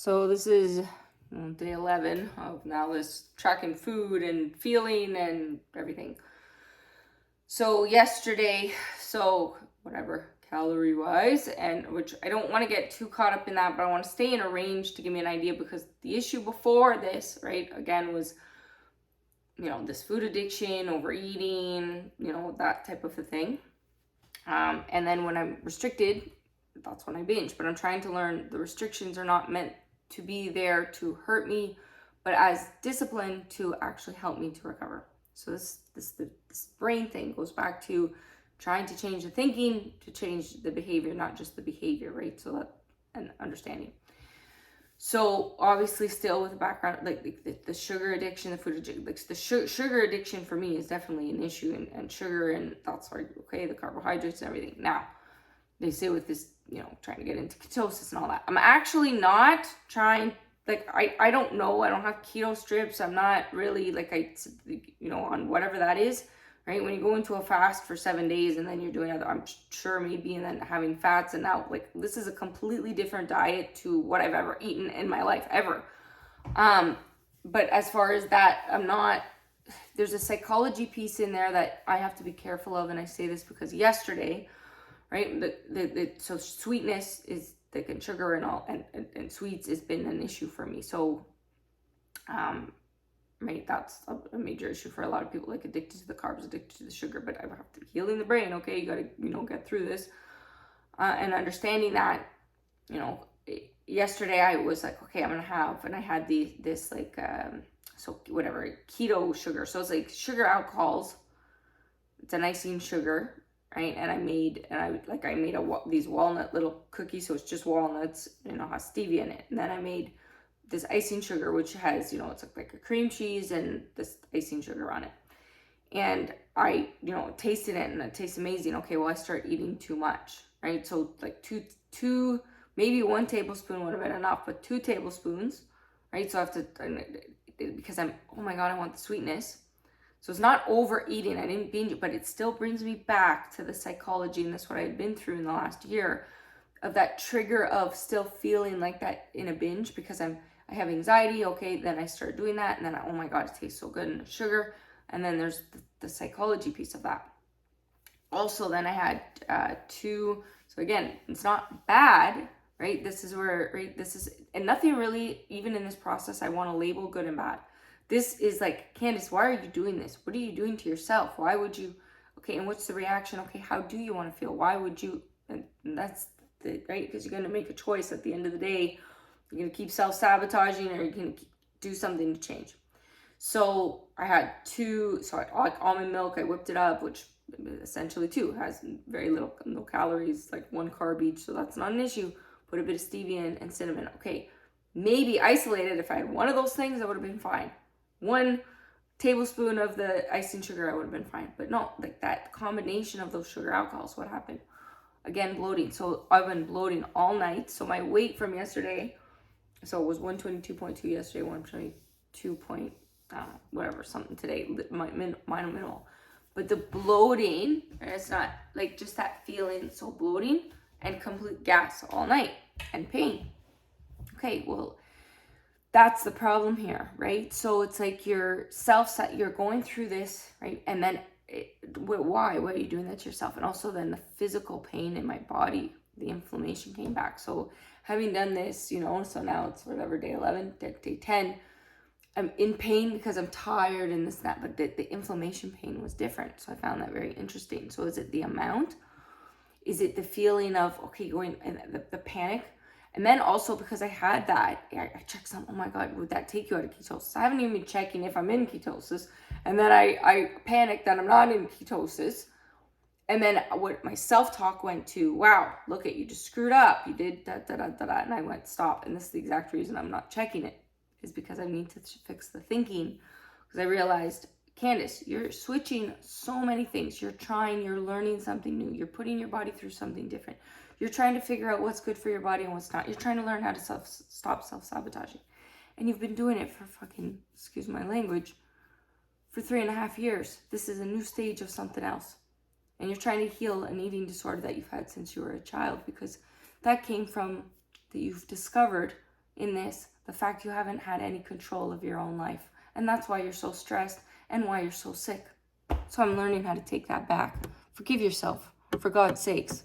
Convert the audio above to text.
So this is day 11 of now this tracking food and feeling and everything. So yesterday, whatever calorie wise, and which I don't want to get too caught up in that, but I want to stay in a range to give me an idea, because the issue before this, right, again, was this food addiction, overeating, that type of a thing. And then when I'm restricted, that's when I binge. But I'm trying to learn the restrictions are not meant to be there to hurt me, but as discipline to actually help me to recover. So this brain thing goes back to trying to change the thinking to change the behavior, not just the behavior, right? So that, and understanding. So obviously still with the background, like the sugar addiction, the food addiction, like the sugar addiction for me is definitely an issue, and sugar, and that's like, okay, the carbohydrates and everything. Now, they say with this, trying to get into ketosis and all that. I'm actually not trying, like, I don't know. I don't have keto strips. I'm not really, like, on whatever that is, right? When you go into a fast for 7 days and then you're doing other, I'm sure maybe, and then having fats, and now, like, this is a completely different diet to what I've ever eaten in my life, ever. But as far as that, there's a psychology piece in there that I have to be careful of, and I say this because yesterday, right, so sweetness is, like, and sugar and all, and sweets has been an issue for me. So, right, that's a major issue for a lot of people, like addicted to the carbs, addicted to the sugar. But I have to be healing the brain. Okay, you gotta, get through this, and understanding that, yesterday I was like, okay, I'm gonna have, and I had this like, so whatever, keto sugar. So it's like sugar alcohols. It's an icing sugar, right? And I made these walnut little cookies. So it's just walnuts, has stevia in it. And then I made this icing sugar, which has, it's like a cream cheese and this icing sugar on it. And I, tasted it, and it tastes amazing. Okay, well, I start eating too much, right? So like two, maybe 1 tablespoon would have been enough, but 2 tablespoons, right? So I have to, because oh my God, I want the sweetness. So it's not overeating. I didn't binge it, but it still brings me back to the psychology, and that's what I had been through in the last year, of that trigger of still feeling like that in a binge, because I have anxiety. Okay, then I start doing that, and then oh my God, it tastes so good, and the sugar, and then there's the psychology piece of that. Also, then I had 2. So again, it's not bad, right? This is where, right? This is, and nothing really, even in this process, I want to label good and bad. This is like, Candace, why are you doing this? What are you doing to yourself? Why would you? Okay, and what's the reaction? Okay, how do you want to feel? Why would you? And that's right, because you're going to make a choice at the end of the day. You're going to keep self-sabotaging, or you're going to do something to change. So I had 2, so I like almond milk. I whipped it up, which essentially 2 has very no calories, like 1 carb each. So that's not an issue. Put a bit of stevia in and cinnamon. Okay, maybe isolated, if I had one of those things, I would have been fine. 1 tablespoon of the icing sugar, I would have been fine. But no, like that combination of those sugar alcohols, what happened? Again, bloating. So I've been bloating all night. So my weight from yesterday, so it was 122.2 yesterday, 122 point, whatever, something today, minimal. But the bloating, it's not like just that feeling, so bloating and complete gas all night and pain. Okay, well, that's the problem here, right? So it's like you're going through this, right? And then why are you doing that to yourself? And also then the physical pain in my body, the inflammation came back. So having done this, so now it's whatever, day 11, day 10, I'm in pain because I'm tired and this and that, but the inflammation pain was different. So I found that very interesting. So is it the amount? Is it the feeling of, okay, going, and the panic? And then also, because I had that, I checked some, oh my God, would that take you out of ketosis? I haven't even been checking if I'm in ketosis. And then I panicked that I'm not in ketosis. And then what my self-talk went to, wow, look at you, just screwed up. You did da. And I went, stop. And this is the exact reason I'm not checking it, is because I need to fix the thinking. Because I realized, Candace, you're switching so many things. You're learning something new. You're putting your body through something different. You're trying to figure out what's good for your body and what's not. You're trying to learn how to stop self-sabotaging. And you've been doing it for fucking, excuse my language, for 3.5 years. This is a new stage of something else. And you're trying to heal an eating disorder that you've had since you were a child, because that came from, that you've discovered in this, the fact you haven't had any control of your own life. And that's why you're so stressed and why you're so sick. So I'm learning how to take that back. Forgive yourself, for God's sakes.